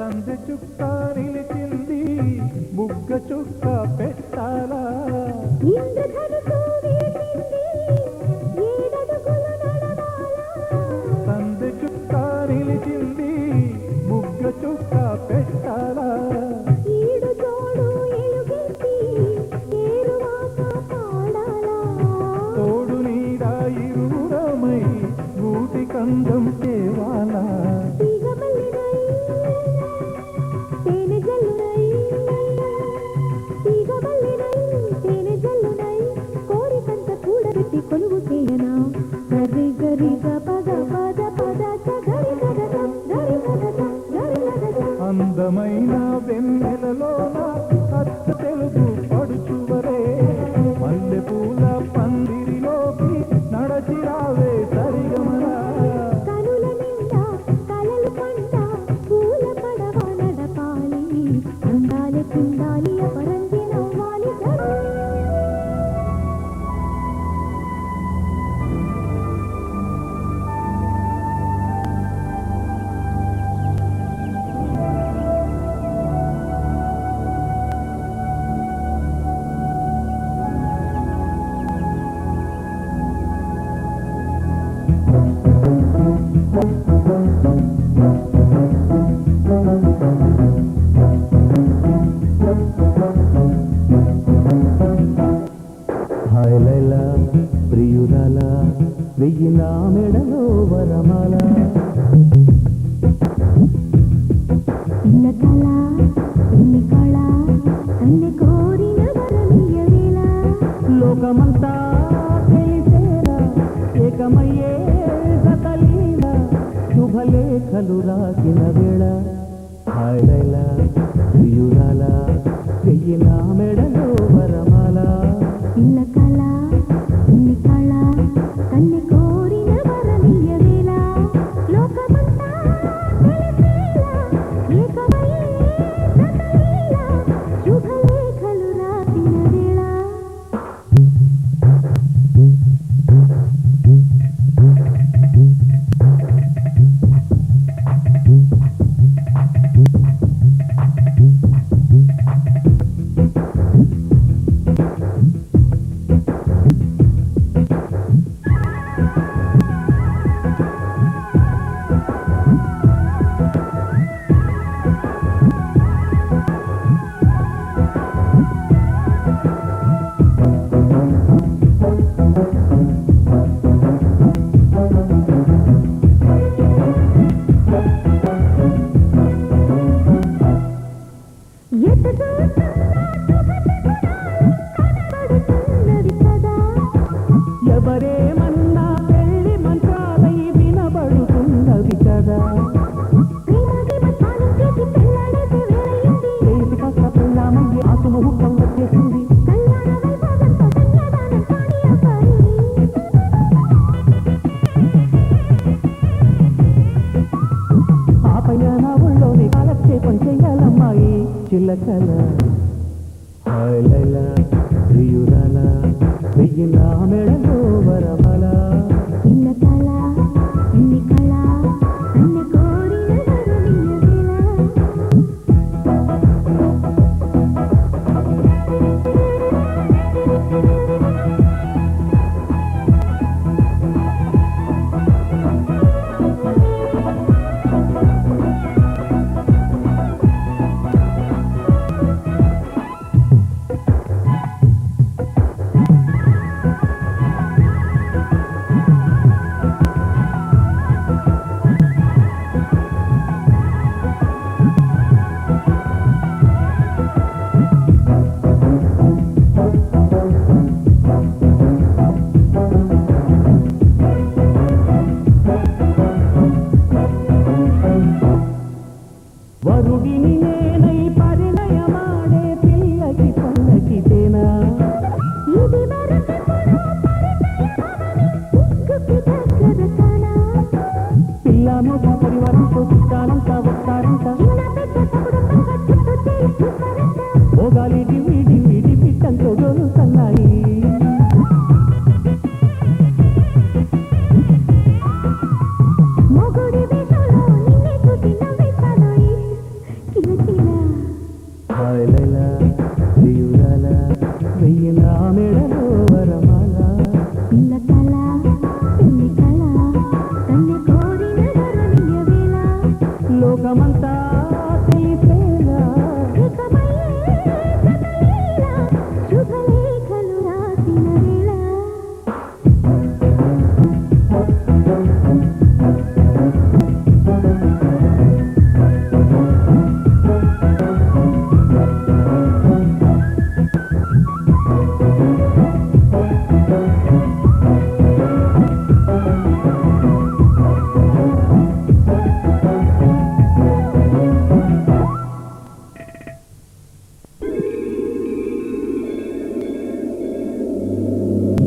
సందె చుక్క నిలిచింది బుగ్గ చుక్క పెట్టాలా సందె చుక్క నిలిచింది బుగ్గ చుక్క పెట్టాలా తోడు నీడా ఇరువురమై గూటి కందం తేవాలా కొలువు చేయనా గరి గరి పద పద పద గరి గరి అందమైన వెన్నెలలోన అచ్చ తెలుగు పడుచువరే మల్లె పూల పందిరిలోకి నడచి రావే సరిగమరా కనుల నిండా కలలు పంట పూల పడవ నడపాలి అందాలి కుందాలి అపరంజి నవ్వాలి హాయ్ లైలా ప్రియురాల వెయ్యి నా మెడలో వరమాల ఇన్న కళ ఇన్ని కళ కన్నె కోరిన వరమియ వేళ లోకమంతా తెలిసేలా ఏకమయ్యే సతలీల శుభలేఖలు రాసిన వేళ హాయ్ లైలా ప్రియురాల వెయ్యి నా మెడలో వరమాల ఇన్న కళ ఇన్ని కళ కన్నె కోరిన వరమియ వేళ లోకమంతా తెలిసేలా ఏకమయ్యే సతలీల శుభలేఖలు రాసిన వేళ ఎవరేమన్నా పెళ్లి మంత్రాలై వినబడుతున్నది కదా చేసి కాస్త పెళ్ళామయ్యే ఆసు ముహూర్తం వచ్చేసింది ఆ పైన నా ఊళ్ళోని కాలక్షేపం చెయ్యాలమ్మాయి చిల్లకల హాయ్ లైలా ప్రియురాల వెయ్యి నా మెడలో వరమల ఇన్న కళ ఇన్ని కళ కన్నె కోరిన వరమియ వరుడిని నేనై పరిణయమాడే పిల్లకి పల్లకితేనా ఇది వరకెప్పుడో పరిణయమవని ఉక్కుకి దగ్గర కానా పిల్లాను పరివారంతో చుట్టాలంతా వస్తారంట ఇన్న పెద్ద తగుడుండగా చుట్టూ చేయి చూస్తారంట ఓగాలి డివి డివి డిపిట్టంతో గోలు సన్నాయి మొగుడి వేషంలో నిన్నే చూసి నవ్వేస్తానోయి తెలిసేలా ఇకమయ్యే జతలీల శుభలేఖలు రాసిన వేళ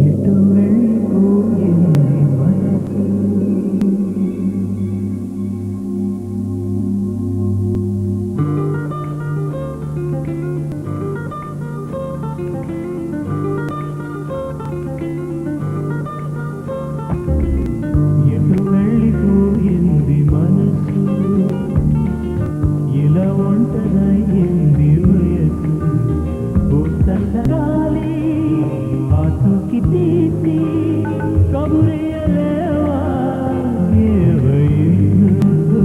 ఎటు వెళ్ళిపోయింది మనసు ఎటు వెళ్ళిపోయింది మనసు ఇలా ఒంటరయ్యింది వయసు ఓ చల్లగాలి ఆతుకి తీసి కబురేయలేవా ఏవైందో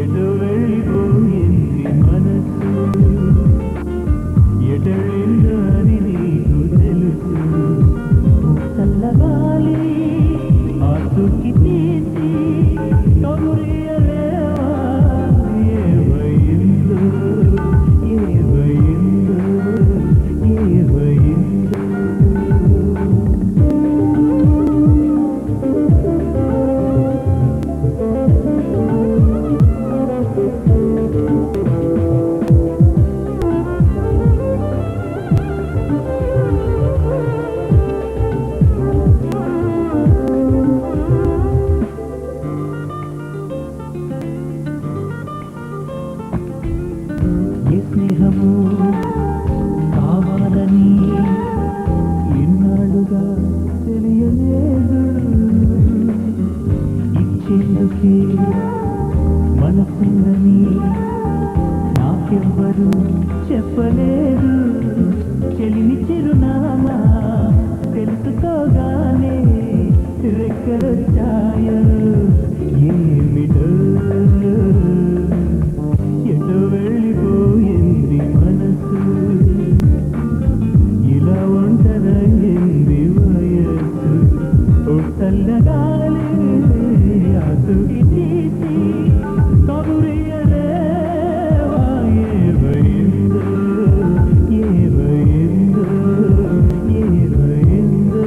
ఎటు వెళ్ళిపోయింది మనసు ఎటెళ్ళిందో అని నీకు తెలుసు ఓ చల్లగాలి ఆతుకి తీసి కబురేయలేవా ఏవైందో ఏవైందో ఏవైందో ఏ స్నేహము కావాలని ఎన్నాళ్ళుగా తెలియలేదు ఇచ్చేందుకే మనసుందని నాకెవ్వరు చెప్పలేదు చెలిని చిరునామా తెలుసుకోగానే రెక్కలొచ్చాయో ఏమిటో ఎటు వెళ్ళిపోయింది మనసు ఇలా ఒంటరయ్యింది వయస్సు ఓ చల్లగాలి అతుకి తీసి కబురియలేవా ఏవైందో ఏవైందో ఏవైందో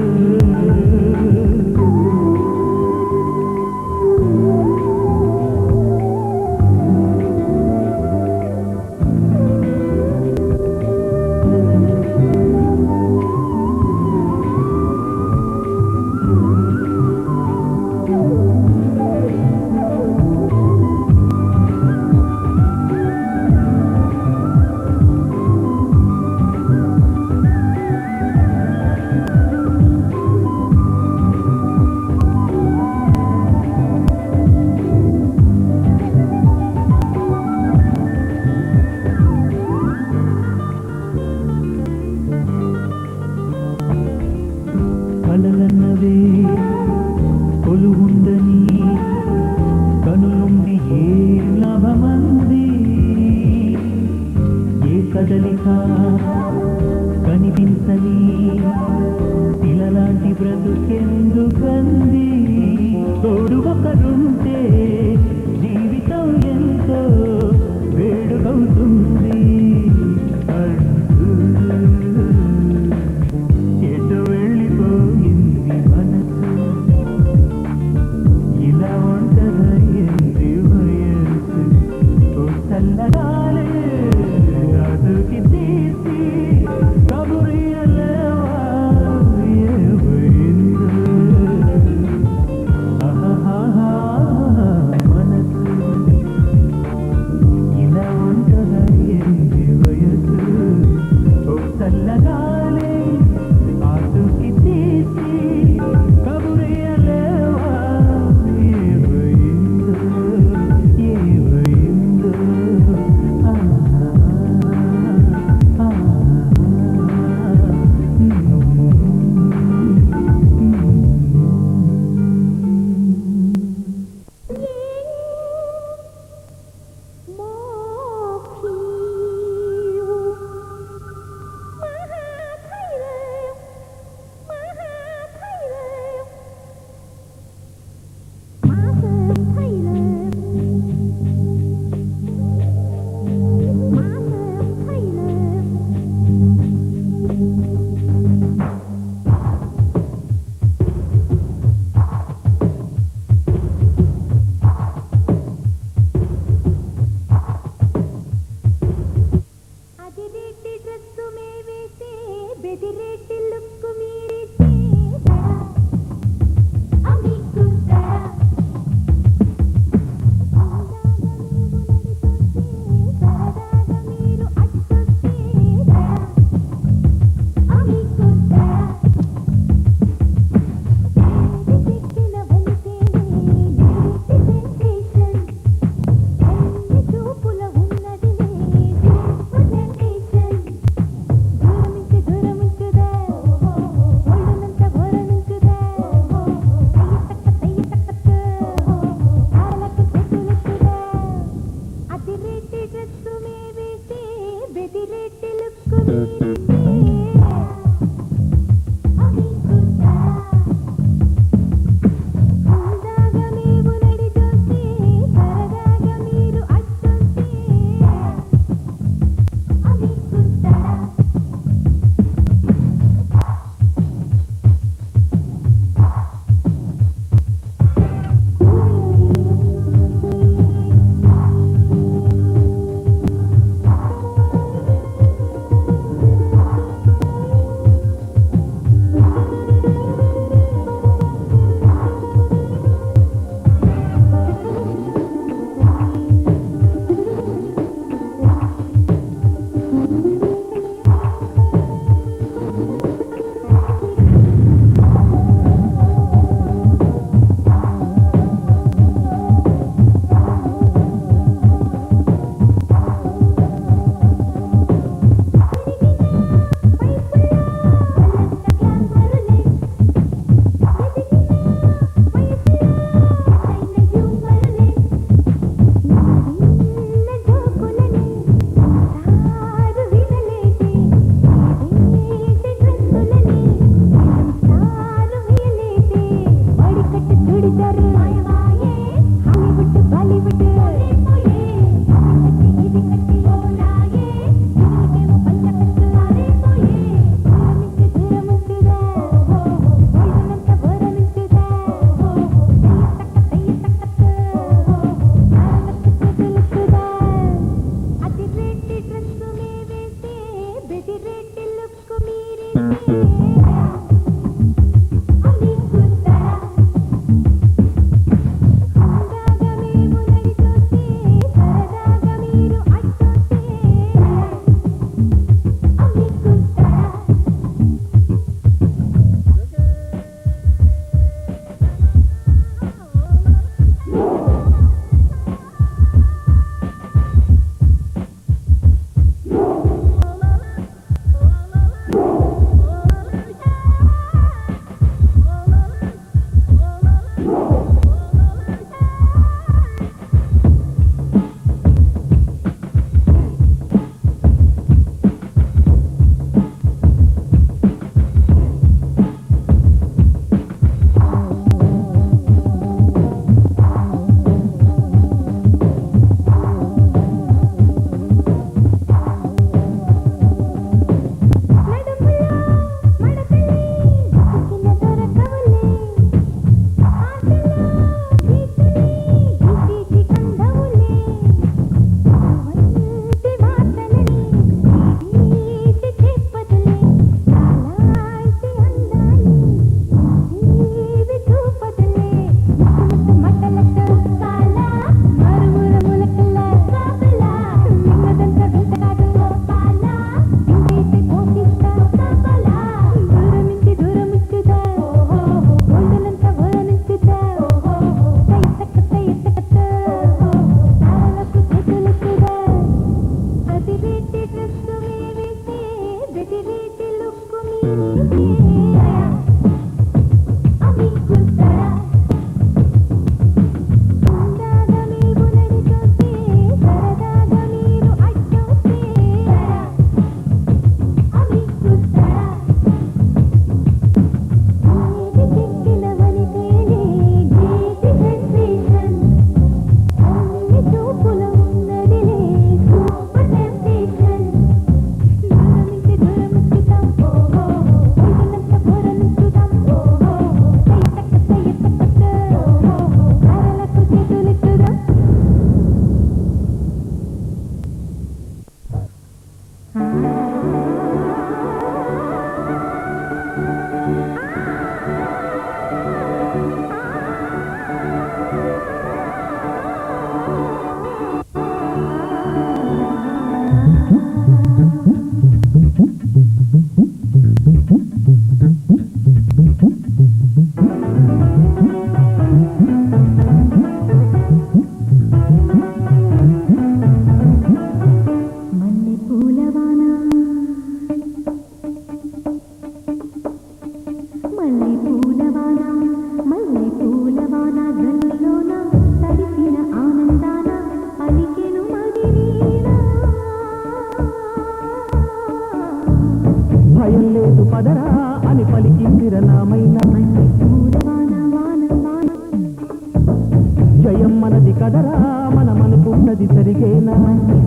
మనకున్నది జరిగేనా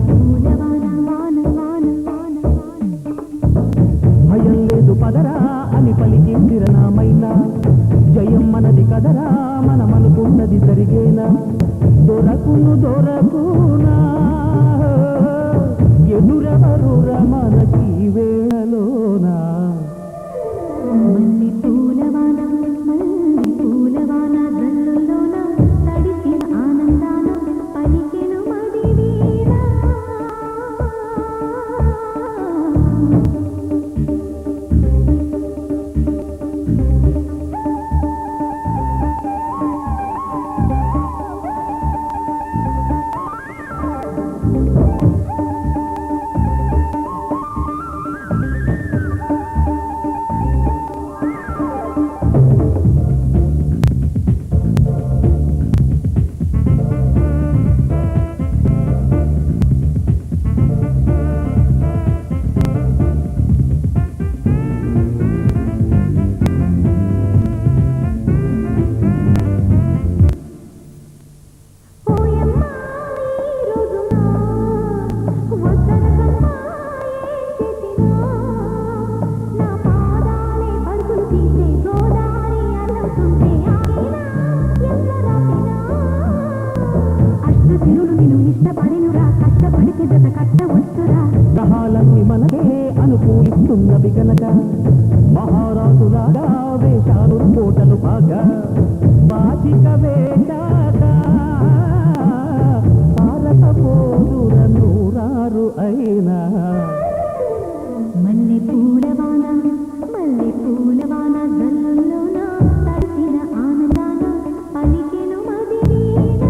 పూలవాన వాన వాన వాన భయం లేదు పదరా అని పలికిందిర నామైనా జయం మనది కదరా మనమనుకున్నది జరిగేనా దొరకునా ఎదురెవరురా మనకి వేళలోనా మల్లి పూలవాన జల్లులోన తడిసిన ఆనందాన పలికెను మది వీణ గ్రహాలన్నీ మనకే అనుకూలిస్తున్నవి గనక మహారాజులాగా వేషాలు కోటలు బాగా బాచిక వేశాక భారత పోరుల నూరారు అయినా మల్లె పూలవాన జల్లులోన తడిసిన ఆనందాన పలికెను మది వీణ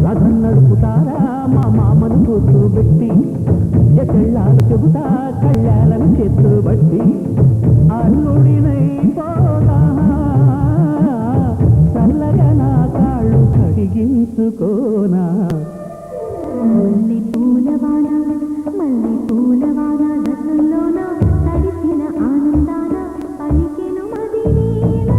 రథం నడుపుతారా మా మామను కూర్చోబెట్టి ఎకెళ్ళాలు చెబుతా కళ్ళాలను చేతులు బట్టి అల్లుడినైపోదా చల్లగా నా కాళ్ళు కడిగించుకోనా మల్లె పూలవాన జల్లులోన తడిసిన ఆనందాన పలికెను మది వీణ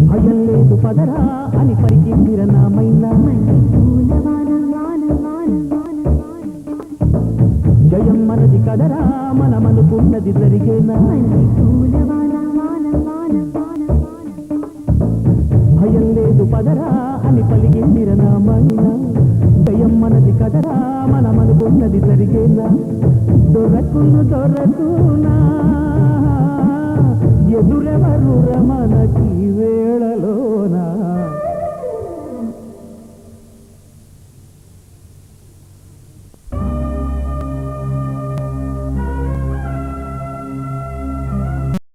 భయం లేదు పదరా అని పరికిందిర నామైనా మల్లె పూలవాన వాన వాన వాన జయం మనది కదరా మనమనుకున్నది జరిగేనా మల్లె పూలవాన వాన వాన వాన భయం లేదు పదరా అని పలికిందిర నామైనా జయం మనది కదరా మనమనుకున్నది జరిగేనా దొరకునా ఎదురెవరురా మనకి వేళలోనా